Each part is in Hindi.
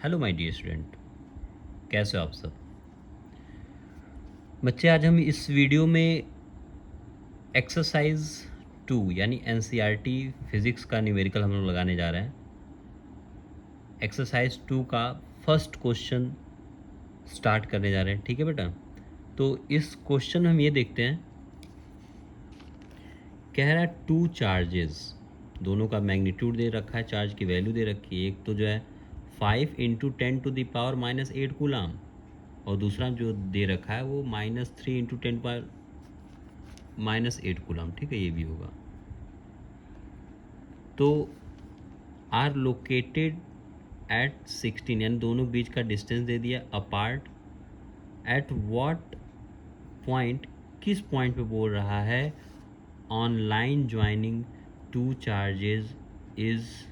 हेलो माय डियर स्टूडेंट, कैसे हो आप सब बच्चे। आज हम इस वीडियो में एक्सरसाइज 2 यानी एनसीईआरटी फिज़िक्स का न्यूमेरिकल हम लोग लगाने जा रहे हैं। एक्सरसाइज 2 का फर्स्ट क्वेश्चन स्टार्ट करने जा रहे हैं, ठीक है बेटा। तो इस क्वेश्चन में हम ये देखते हैं, कह रहा है टू चार्जेस, दोनों का मैग्नीट्यूड दे रखा है, चार्ज की वैल्यू दे रखी है। एक तो जो है 5 इंटू 10⁻⁻8 कूलाम, और दूसरा जो दे रखा है वो -3 इंटू 10⁻⁻8 कूलाम, ठीक है, ये भी होगा। तो आर लोकेटेड एट 16, यानी दोनों बीच का डिस्टेंस दे दिया, अपार्ट एट व्हाट पॉइंट, किस पॉइंट पे बोल रहा है, on line joining two charges is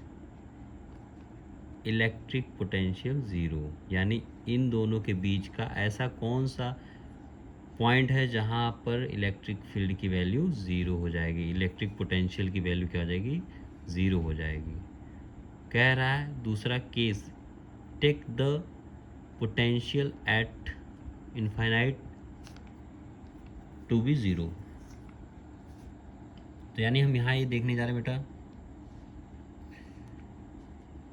electric potential zero, यानी इन दोनों के बीच का ऐसा कौन सा पॉइंट है जहाँ पर इलेक्ट्रिक फील्ड की वैल्यू ज़ीरो हो जाएगी, इलेक्ट्रिक पोटेंशियल की वैल्यू क्या हो जाएगी, ज़ीरो हो जाएगी। कह रहा है दूसरा case, take the potential at infinite to be zero. तो यानी हम यहाँ ये देखने जा रहे हैं बेटा,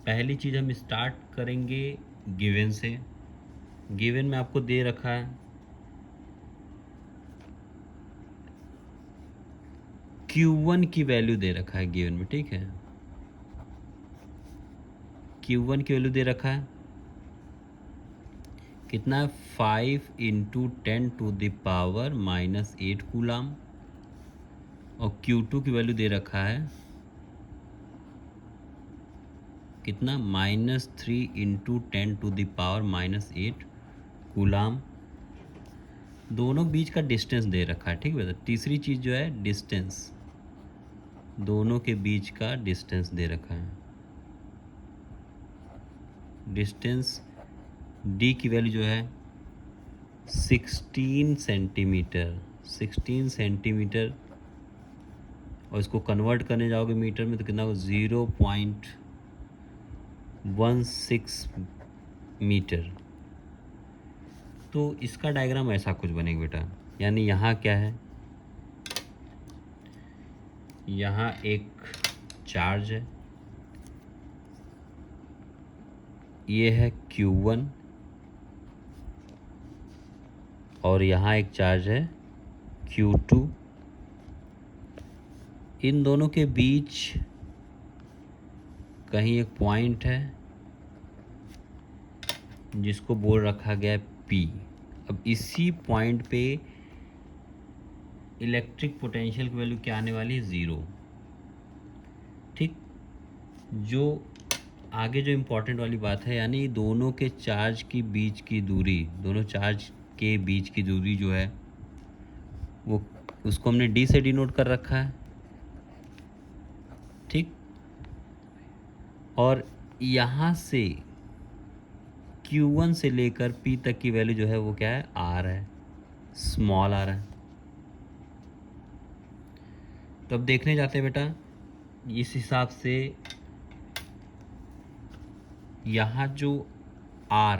पहली चीज़ हम स्टार्ट करेंगे गिवन से। गिवन में आपको दे रखा है Q1 की वैल्यू दे रखा है गिवन में, ठीक है। Q1 की वैल्यू दे रखा है कितना है, 5 इंटू 10⁻⁻8 कूलाम, और Q2 की वैल्यू दे रखा है कितना, -3 इंटू 10⁻⁻8 कूलाम। दोनों बीच का डिस्टेंस दे रखा है, ठीक है। तीसरी चीज़ जो है डिस्टेंस, दोनों के बीच का डिस्टेंस दे रखा है। डिस्टेंस डी की वैल्यू जो है 16 सेंटीमीटर, 16 सेंटीमीटर, और इसको कन्वर्ट करने जाओगे मीटर में तो कितना होगा, 0.16 मीटर। तो इसका डायग्राम ऐसा कुछ बनेगा बेटा, यानी यहाँ क्या है, यहाँ एक चार्ज है, ये है Q1, और यहाँ एक चार्ज है Q2। इन दोनों के बीच कहीं एक पॉइंट है जिसको बोल रखा गया है P। अब इसी पॉइंट पे इलेक्ट्रिक पोटेंशियल की वैल्यू क्या आने वाली है, ज़ीरो, ठीक। जो आगे जो इम्पोर्टेंट वाली बात है, यानी दोनों के चार्ज की बीच की दूरी, दोनों चार्ज के बीच की दूरी जो है वो, उसको हमने D से डिनोट कर रखा है, ठीक। और यहाँ से Q1 से लेकर P तक की वैल्यू जो है वो क्या है, R है, स्मॉल r है। तो अब देखने जाते हैं बेटा, इस हिसाब से यहाँ जो R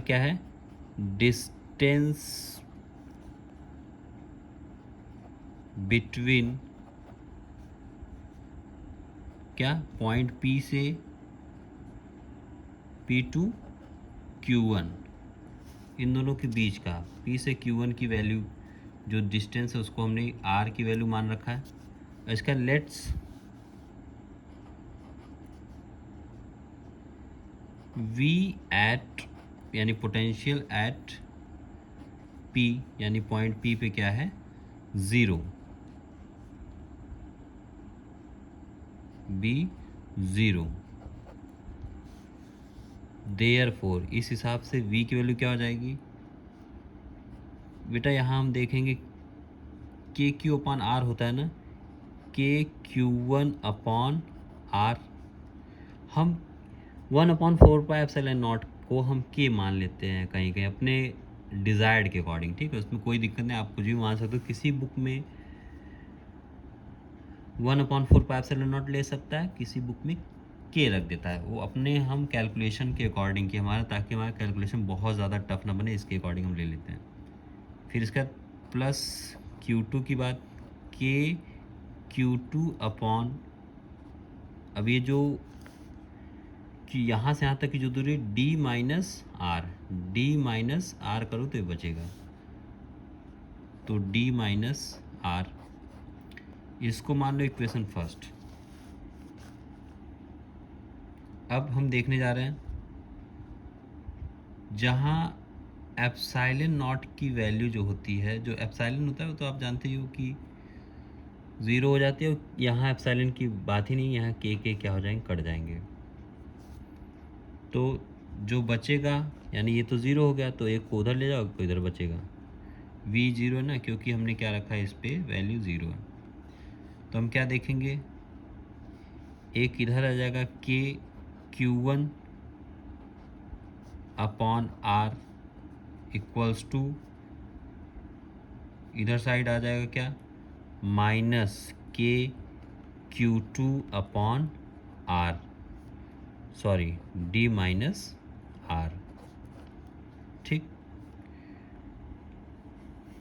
क्या है, डिस्टेंस बिटवीन क्या, पॉइंट P से P टू Q1, इन दोनों के बीच का P से Q1 की वैल्यू जो डिस्टेंस है उसको हमने R की वैल्यू मान रखा है। इसका लेट्स V एट, यानी पोटेंशियल एट P, यानी पॉइंट P पे क्या है, ज़ीरो, B ज़ीरो। देयरफॉर इस हिसाब से V की वैल्यू क्या हो जाएगी बेटा, यहाँ हम देखेंगे KQ/R होता है ना, KQ1/R, हम 1/4πε0 को हम K मान लेते हैं कहीं कहीं अपने डिज़ायर्ड के अकॉर्डिंग, ठीक है। उसमें कोई दिक्कत नहीं, आप कुछ भी मान सकते हो। किसी बुक में 1/4πε0 ले सकता है, किसी बुक में के रख देता है, वो अपने हम कैलकुलेशन के अकॉर्डिंग की हमारा, ताकि हमारा कैलकुलेशन बहुत ज़्यादा टफ ना बने, इसके अकॉर्डिंग हम ले लेते हैं। फिर इसका प्लस Q2 की बात, के Q2 अपॉन, अब ये जो कि यहाँ से यहाँ तक की जो दूरी डी माइनस आर करो तो ये बचेगा, तो डी माइनस आर, इसको मान लो इक्वेशन फर्स्ट। अब हम देखने जा रहे हैं जहाँ एप्साइलन नॉट की वैल्यू जो होती है, जो एप्साइलन होता है वो तो आप जानते ही हो कि 0 हो जाती है, और यहाँ एप्साइलन की बात ही नहीं, यहाँ के क्या हो जाएंगे, कट जाएंगे। तो जो बचेगा, यानी ये तो 0 हो गया, तो एक को उधर ले जाओ, एक को इधर बचेगा। v 0 है ना, क्योंकि हमने क्या रखा है इस पे, वैल्यू 0 है। तो हम क्या देखेंगे, एक इधर आ जाएगा के Q1 upon r equals to, इधर साइड आ जाएगा क्या, माइनस के Q2 upon r, sorry d minus r. ठीक,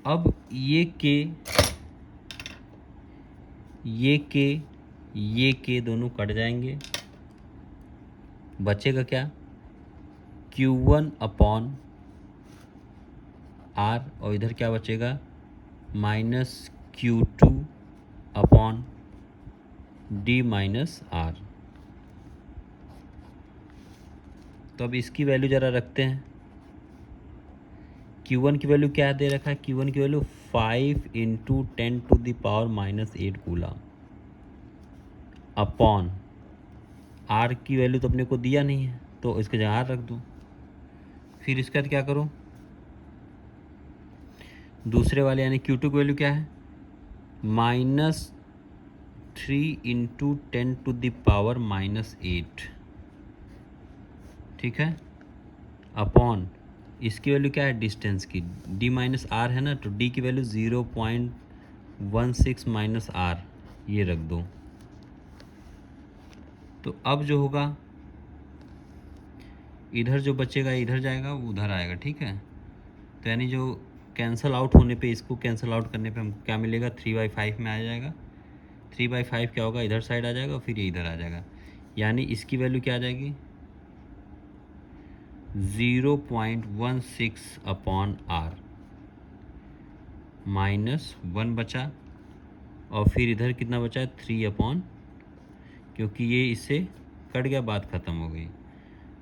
अब ये के दोनों कट जाएंगे, बचेगा क्या, Q1 अपॉन आर, और इधर क्या बचेगा, minus Q2 upon d minus r. तो अब इसकी वैल्यू ज़रा रखते हैं। Q1 की वैल्यू क्या दे रखा है, Q1 की वैल्यू 5 × 10⁻⁻8 कूलम अपॉन आर की वैल्यू तो अपने को दिया नहीं है, तो इसके जगह आर रख दो। फिर इसका क्या करो, दूसरे वाले यानी Q2 की वैल्यू क्या है, -3 × 10⁻⁻8, ठीक है, अपॉन इसकी वैल्यू क्या है, डिस्टेंस की, d माइनस आर है ना, तो d की वैल्यू 0.16 माइनस आर, ये रख दो। तो अब जो होगा, इधर जो बचेगा इधर जाएगा, वो उधर आएगा, ठीक है। तो यानी जो कैंसल आउट होने पे, इसको कैंसल आउट करने पे हमको क्या मिलेगा, 3/5 में आ जाएगा। 3/5 क्या होगा, इधर साइड आ जाएगा, फिर ये इधर आ जाएगा, यानी इसकी वैल्यू क्या आ जाएगी, 0.16 अपॉन आर, -1 बचा, और फिर इधर कितना बचा है, 3 अपॉन, क्योंकि ये इससे कट गया, बात ख़त्म हो गई,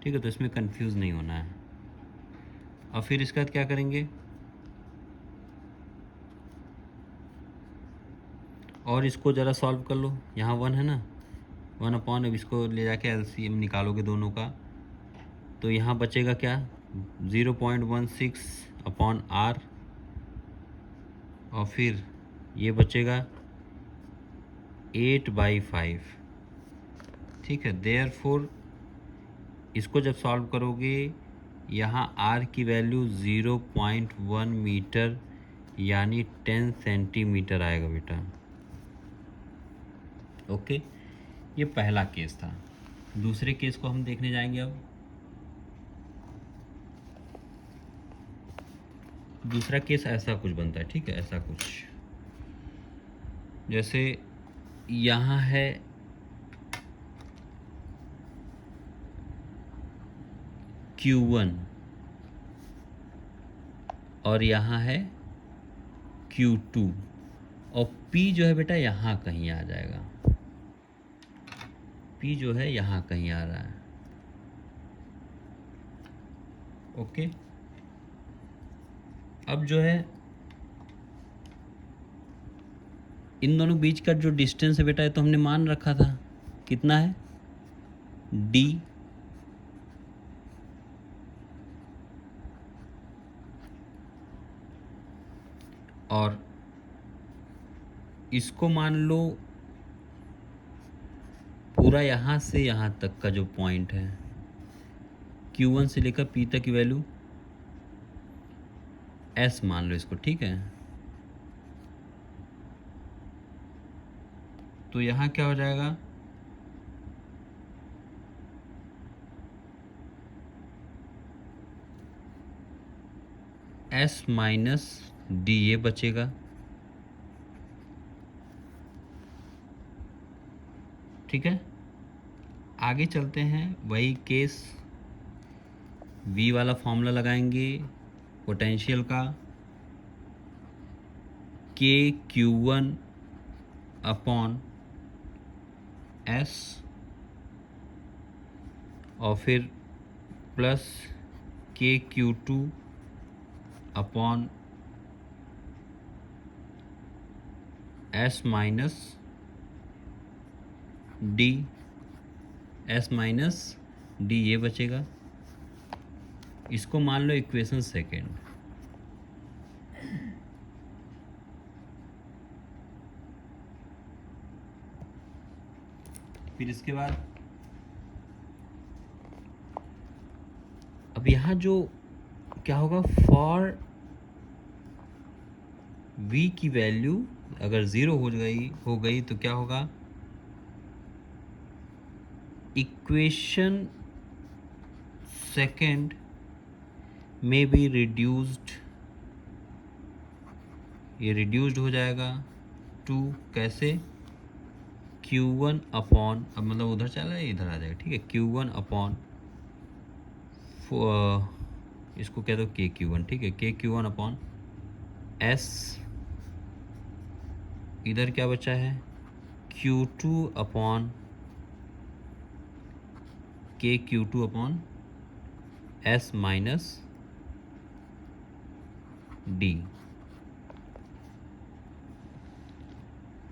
ठीक है। तो इसमें कंफ्यूज नहीं होना है। और फिर इसके बाद क्या करेंगे, और इसको ज़रा सॉल्व कर लो, यहाँ 1 है ना, 1 अपॉन, अब इसको ले जाके एलसीएम निकालोगे दोनों का, तो यहाँ बचेगा क्या, 0.16 अपॉन आर, और फिर ये बचेगा 8/5, ठीक है। देयरफॉर इसको जब सॉल्व करोगे, यहाँ आर की वैल्यू 0.1 मीटर यानी 10 सेंटीमीटर आएगा बेटा। ओके, ये पहला केस था। दूसरे केस को हम देखने जाएंगे। अब दूसरा केस ऐसा कुछ बनता है, ठीक है, ऐसा कुछ, जैसे यहाँ है Q1 और यहाँ है Q2, और P जो है बेटा यहाँ कहीं आ जाएगा, P जो है यहाँ कहीं आ रहा है। ओके, अब जो है इन दोनों बीच का जो डिस्टेंस है बेटा, ये तो हमने मान रखा था, कितना है, D, और इसको मान लो पूरा यहाँ से यहाँ तक का जो पॉइंट है, Q1 से लेकर P तक की वैल्यू S मान लो इसको, ठीक है। तो यहाँ क्या हो जाएगा, एस माइनस डी ये बचेगा, ठीक है। आगे चलते हैं, वही केस, V वाला फॉर्मूला लगाएंगे पोटेंशियल का, के क्यू वन अपॉन एस, और फिर प्लस के Q two upon S minus D, S minus D ये बचेगा। इसको मान लो इक्वेशन सेकेंड। फिर इसके बाद अब यहाँ जो क्या होगा, फॉर v की वैल्यू अगर ज़ीरो हो गई तो क्या होगा, इक्वेशन सेकेंड में बी रिड्यूस्ड, ये रिड्यूस्ड हो जाएगा टू कैसे, Q1 अपॉन, अब मतलब उधर चला है इधर आ जाएगा, ठीक है, Q1 अपॉन, इसको कह दो KQ1, ठीक है, KQ1 अपॉन S, इधर क्या बचा है, Q2 upon KQ2 upon S minus D,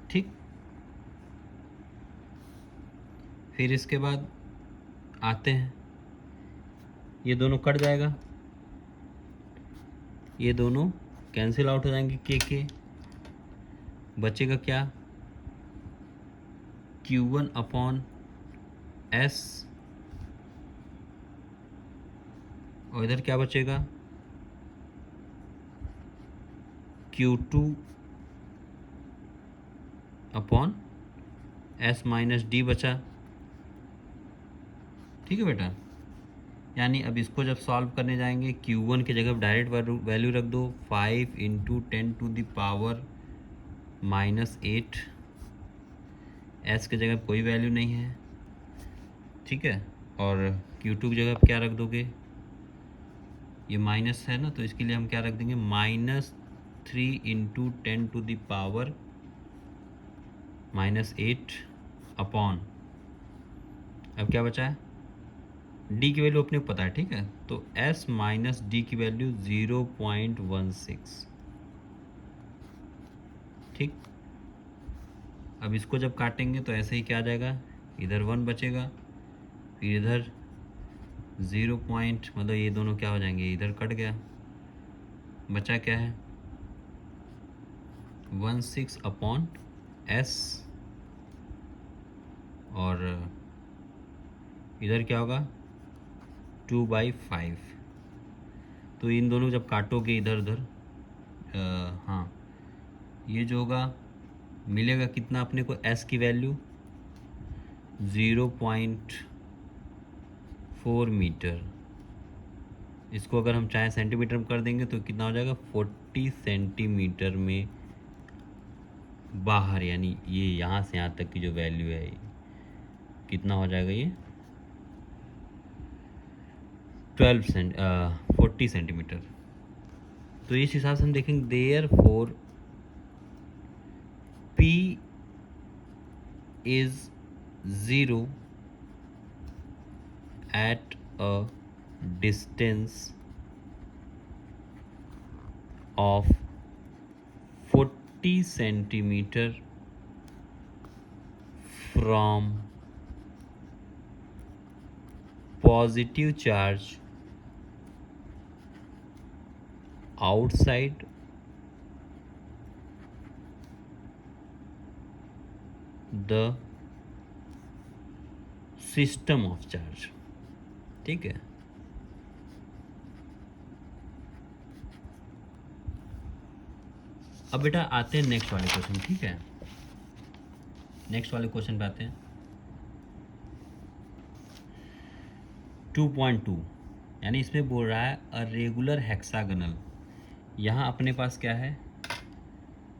ठीक। फिर इसके बाद आते हैं, ये दोनों कट जाएगा, ये दोनों कैंसिल आउट हो जाएंगे, के बचेगा क्या, Q1 अपॉन S, और इधर क्या बचेगा, Q2 upon S minus D बचा, ठीक है बेटा। यानी अब इसको जब सॉल्व करने जाएंगे, Q1 की जगह डायरेक्ट वैल्यू रख दो, 5 into 10 to the power minus 8, S की जगह कोई वैल्यू नहीं है, ठीक है, और Q2 की जगह क्या रख दोगे, ये माइनस है ना, तो इसके लिए हम क्या रख देंगे, -3 into 10 to the power minus 8 upon, अब क्या बचा है, D की वैल्यू अपने को पता है, ठीक है, तो S माइनस डी की वैल्यू 0.16, ठीक। अब इसको जब काटेंगे तो ऐसे ही क्या आ जाएगा, इधर 1 बचेगा, फिर इधर 0 पॉइंट, मतलब ये दोनों क्या हो जाएंगे, इधर कट गया, बचा क्या है, 16 अपॉन S, और इधर क्या होगा 2/5, तो इन दोनों जब काटोगे इधर उधर, हाँ, ये जो होगा मिलेगा कितना अपने को, S की वैल्यू 0.4 मीटर, इसको अगर हम चाहे सेंटीमीटर में कर देंगे तो कितना हो जाएगा, 40 सेंटीमीटर में बाहर, यानी ये यहाँ से यहाँ तक की जो वैल्यू है कितना हो जाएगा, ये 40 सेंटीमीटर। तो इस हिसाब से हम देखेंगे, there four P is 0 at a distance of 40 centimeter from positive charge outside the system of charge, ठीक है। अब बेटा आते हैं नेक्स्ट वाले क्वेश्चन, ठीक है, नेक्स्ट वाले क्वेश्चन पे आते हैं। 2.2, यानी इसमें बोल रहा है अ रेगुलर हेक्सागनल यहाँ अपने पास क्या है,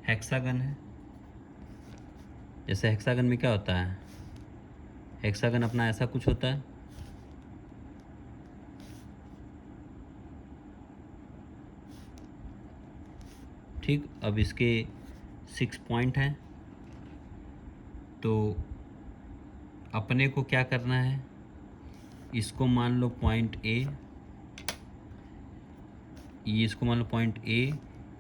हेक्सागन है। जैसे हेक्सागन में क्या होता है, हेक्सागन अपना ऐसा कुछ होता है, ठीक। अब इसके 6 पॉइंट हैं, तो अपने को क्या करना है, इसको मान लो पॉइंट ए, ये इसको मान लो पॉइंट ए,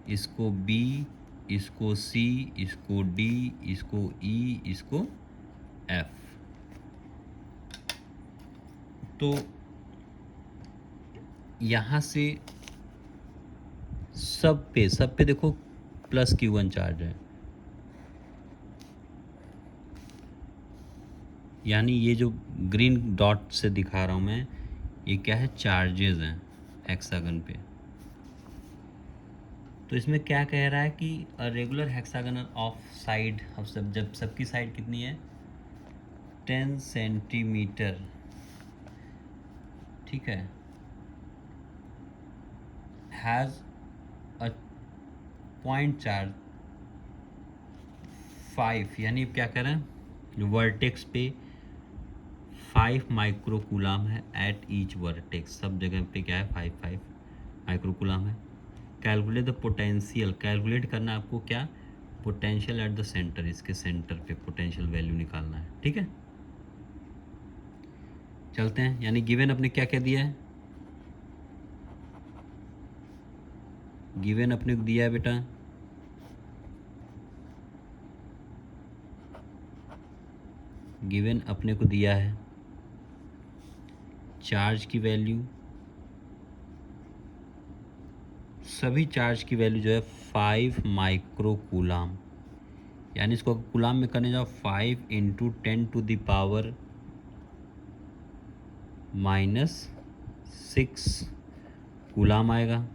इसको बी, इसको सी, इसको डी, इसको ई, इसको एफ। तो यहाँ से सब पे देखो प्लस Q1 चार्ज है, यानी ये जो ग्रीन डॉट से दिखा रहा हूँ मैं, ये क्या है, चार्जेस हैं हेक्सागन पे। तो इसमें क्या कह रहा है कि रेगुलर हेक्सागनल ऑफ साइड, अब जब सबकी साइड कितनी है, 10 सेंटीमीटर, ठीक है, हैज़ अ पॉइंट चार्ज 5, यानी क्या कह रहे हैं, वर्टेक्स पे 5 माइक्रोकूलाम है एट ईच वर्टेक्स, सब जगह पे क्या है, 5 माइक्रोकूलाम है। कैलकुलेट द पोटेंशियल, कैलकुलेट करना आपको क्या, पोटेंशियल एट द सेंटर, इसके सेंटर पे पोटेंशियल वैल्यू निकालना है, ठीक है। चलते हैं, यानी गिवन अपने क्या क्या दिया है, गिवन अपने को दिया है बेटा, गिवन अपने को दिया है चार्ज की वैल्यू, सभी चार्ज की वैल्यू जो है 5 माइक्रोकूलाम, यानी इसको कूलाम में करने जाओ 5 × 10⁻⁻⁻⁶ कूलाम आएगा।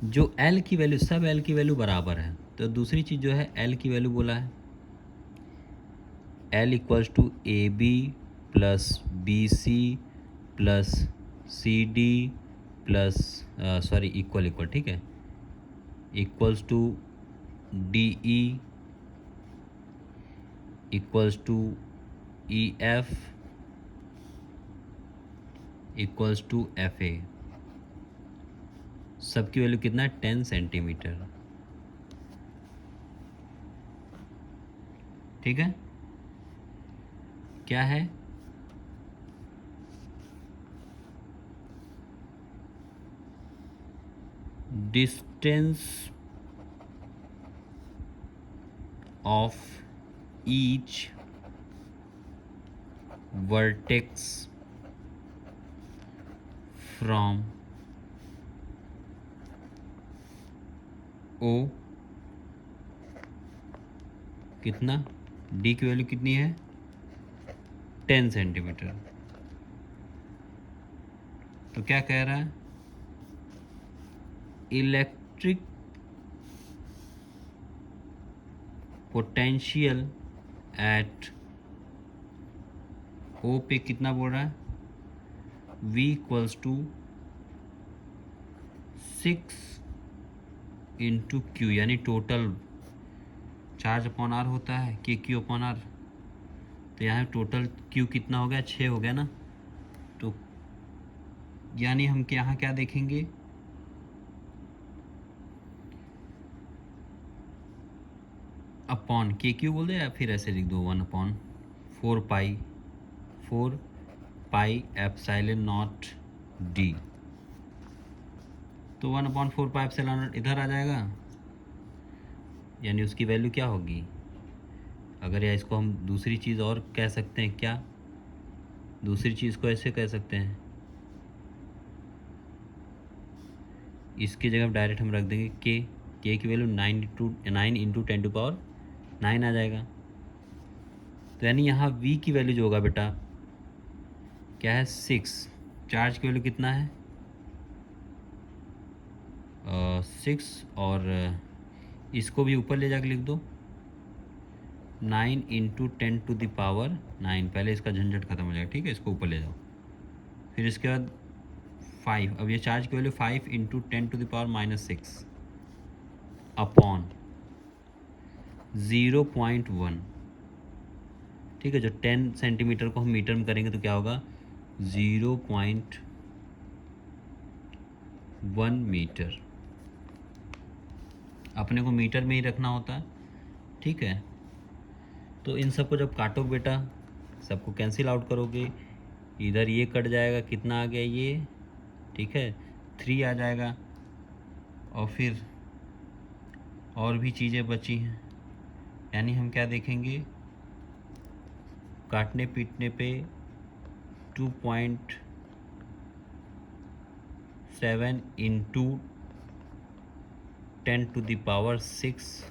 जो L की वैल्यू, सब L की वैल्यू बराबर है, तो दूसरी चीज़ जो है L की वैल्यू बोला है, L = AB + BC + CD equal, ठीक है, equals to DE equals to EF equals to FA। सबकी वैल्यू कितना है, 10 सेंटीमीटर, ठीक है। क्या है, distance of each vertex from O, कितना, D की वैल्यू कितनी है, 10 सेंटीमीटर। तो क्या कह रहा है, इलेक्ट्रिक पोटेंशियल एट O पे कितना बोल रहा है, V = 6 × Q, यानी टोटल चार्ज अपॉन R होता है KQ/R, तो यहाँ टोटल Q कितना हो गया, 6 हो गया ना। तो यानी हम यहाँ क्या देखेंगे, अपॉन KQ बोल दे या फिर ऐसे लिख दो 1/4πε0 D, तो 1/4πε0 इधर आ जाएगा, यानी उसकी वैल्यू क्या होगी, अगर या इसको हम दूसरी चीज़ और कह सकते हैं, क्या दूसरी चीज़ को ऐसे कह सकते हैं, इसकी जगह डायरेक्ट हम रख देंगे के की वैल्यू 9 × 10⁻9 आ जाएगा। तो यानी यहाँ V की वैल्यू जो होगा बेटा क्या है, 6, चार्ज की वैल्यू कितना है, 6, और इसको भी ऊपर ले जाकर लिख दो 9 × 10⁻9, पहले इसका झंझट खत्म हो जाएगा, ठीक है, इसको ऊपर ले जाओ, फिर इसके बाद 5, अब ये चार्ज की वैल्यू 5 इंटू 10⁻⁻6 अपॉन 0.1, ठीक है। जो 10 सेंटीमीटर को हम मीटर में करेंगे तो क्या होगा, 0.1 मीटर। अपने को मीटर में ही रखना होता है, ठीक है। तो इन सबको जब काटोगे बेटा, सबको कैंसिल आउट करोगे, इधर ये कट जाएगा, कितना आ गया ये, ठीक है, 3 आ जाएगा। और फिर और भी चीज़ें बची हैं, यानी हम क्या देखेंगे, काटने पीटने पे 2.7 इंटू 10⁻⁶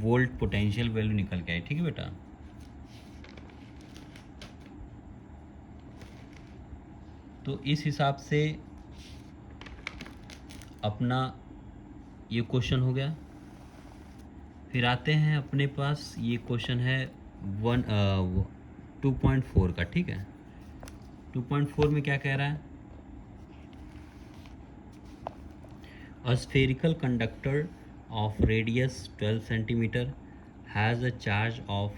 वोल्ट पोटेंशियल वैल्यू निकल के आई, ठीक है बेटा। तो इस हिसाब से अपना ये क्वेश्चन हो गया। फिर आते हैं अपने पास, ये क्वेश्चन है 2.4 का, ठीक है। 2.4 में क्या कह रहा है, a spherical conductor of radius 12 centimetre has a charge of,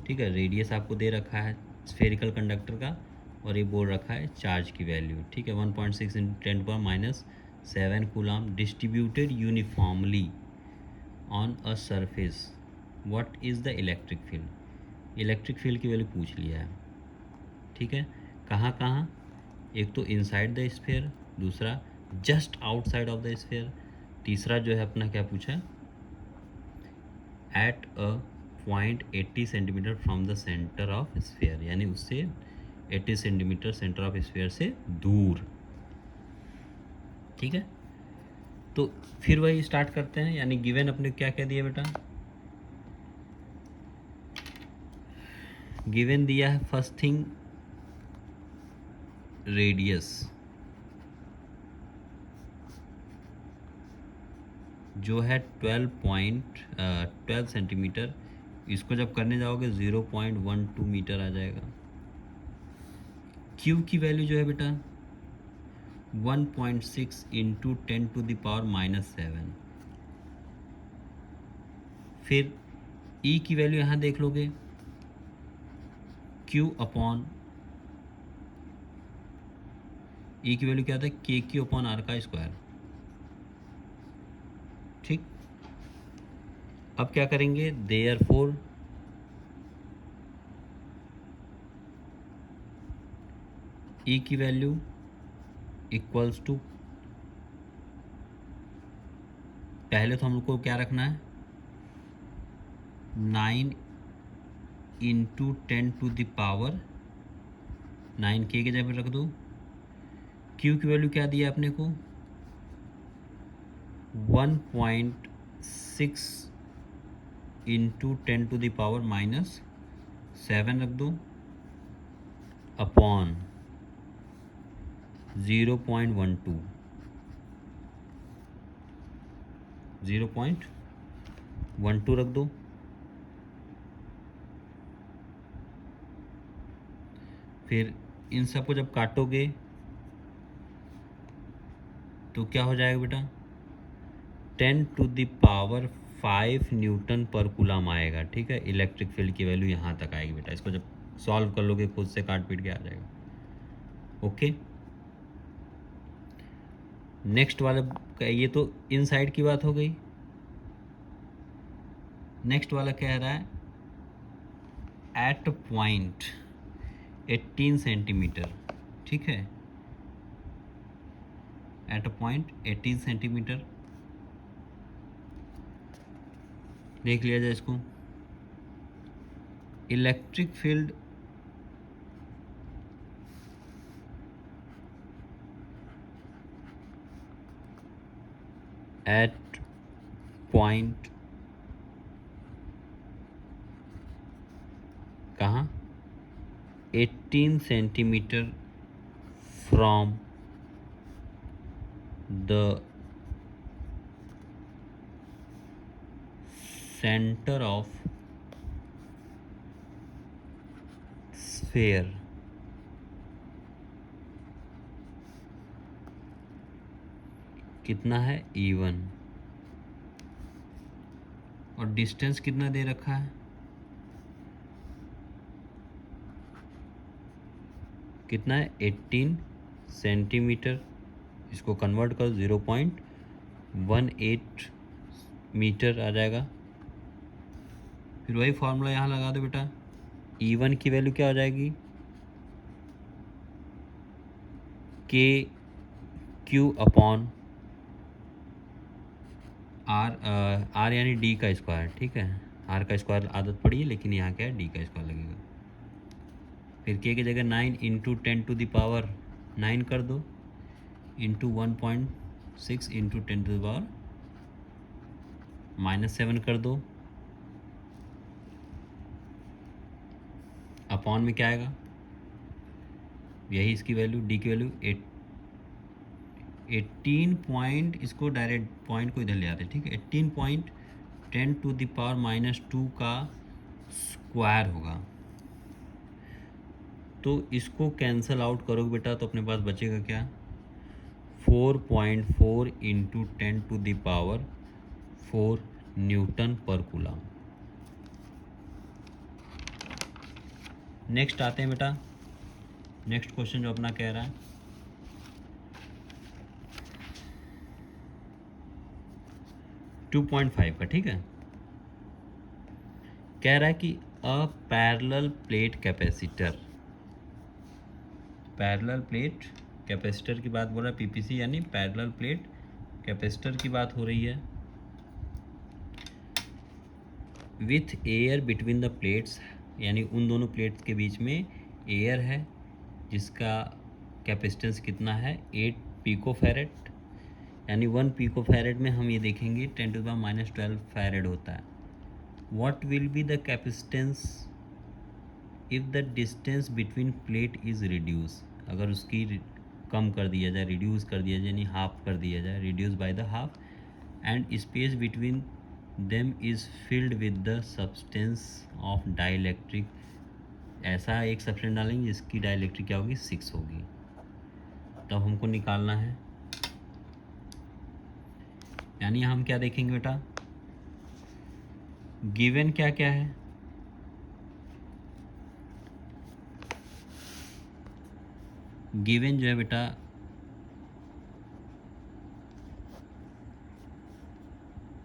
ठीक है, रेडियस आपको दे रखा है स्फेरिकल कंडक्टर का, और ये बोल रखा है चार्ज की वैल्यू, ठीक है, 1.6 × 10⁻⁷ coulomb distributed uniformly on a surface, what is the electric field. Electric field की वैल्यू पूछ लिया है, ठीक है। कहाँ कहाँ, एक तो इनसाइड द स्फीयर, दूसरा just outside of the sphere, तीसरा जो है अपना क्या पूछा है, at a point 80 centimetre from the centre of sphere, यानी उससे 80 सेंटीमीटर सेंटर ऑफ स्फीयर से दूर, ठीक है। तो फिर वही स्टार्ट करते हैं, यानी गिवन अपने क्या कह दिया बेटा, गिवन दिया है फर्स्ट थिंग रेडियस जो है 12 सेंटीमीटर, इसको जब करने जाओगे 0.12 मीटर आ जाएगा। क्यू की वैल्यू जो है बेटा 1.6 इंटू 10⁻⁻⁷। फिर ई की वैल्यू यहाँ देख लोगे, क्यू अपॉन ई की वैल्यू क्या था, KQ/R का स्क्वायर, ठीक। अब क्या करेंगे, देयरफॉर ई की वैल्यू इक्वल्स टू, पहले तो हमको क्या रखना है, 9 इंटू 10⁻9 के जगह पे रख दो। क्यू की वैल्यू क्या दिया अपने को, 1.6 इंटू 10⁻⁷ रख दो, अपॉन 0.12 रख दो। फिर इन सबको जब काटोगे तो क्या हो जाएगा बेटा, 10⁵ न्यूटन पर कूलम आएगा, ठीक है। इलेक्ट्रिक फील्ड की वैल्यू यहाँ तक आएगी बेटा, इसको जब सॉल्व कर लोगे खुद से काट पीट के आ जाएगा, ओके। नेक्स्ट वाला ये तो इनसाइड की बात हो गई। नेक्स्ट वाला कह रहा है एट पॉइंट 18 सेंटीमीटर, ठीक है, एट पॉइंट 18 सेंटीमीटर, देख लिया जाए इसको। इलेक्ट्रिक फील्ड एट पॉइंट कहाँ, 18 centimetre from the centre of sphere कितना है E1 और डिस्टेंस कितना दे रखा है, कितना है 18 सेंटीमीटर। इसको कन्वर्ट करो 0.18 मीटर आ जाएगा। फिर वही फॉर्मूला यहाँ लगा दो बेटा। E1 की वैल्यू क्या हो जाएगी, KQ अपॉन R यानी D का स्क्वायर। ठीक है, R का स्क्वायर आदत पड़ी है, लेकिन यहाँ क्या है, D का स्क्वायर लगेगा। फिर K की जगह 9 इंटू 10⁻9 कर दो, इंटू 1.6 इंटू 10⁻⁻7 कर दो। अपॉन में क्या आएगा, यही इसकी वैल्यू, डी की वैल्यू 18 पॉइंट, इसको डायरेक्ट पॉइंट को इधर ले आते हैं। ठीक है, 18.10⁻⁻2 का स्क्वायर होगा। तो इसको कैंसल आउट करोगे बेटा तो अपने पास बचेगा क्या, 4.4 इंटू 10⁻4 न्यूटन पर कूलम। नेक्स्ट आते हैं बेटा, नेक्स्ट क्वेश्चन जो अपना कह रहा है 2.5 का। ठीक है, कह रहा है कि a parallel plate capacitor, parallel plate capacitor की बात बोल रहा है, पीपीसी यानी पैरेलल प्लेट कैपेसिटर की बात हो रही है। With air between the plates, यानी उन दोनों प्लेट्स के बीच में एयर है, जिसका कैपेसिटेंस कितना है 8 पिकोफैरेड, यानी 1 पिकोफैरेड में हम ये देखेंगे 10⁻12 फैरेड होता है। What will be the capacitance if the distance between plate is reduce, अगर उसकी कम कर दिया जाए, रिड्यूस कर दिया जाए, यानी हाफ कर दिया जाए, reduce by the half, and space between them is filled with the substance of dielectric, ऐसा एक सब्सटेंस डालेंगे जिसकी डाइलेक्ट्रिक क्या होगी 6 होगी। तब हमको निकालना है, यानी हम क्या देखेंगे बेटा, गिवन क्या क्या है, गिवन जो है बेटा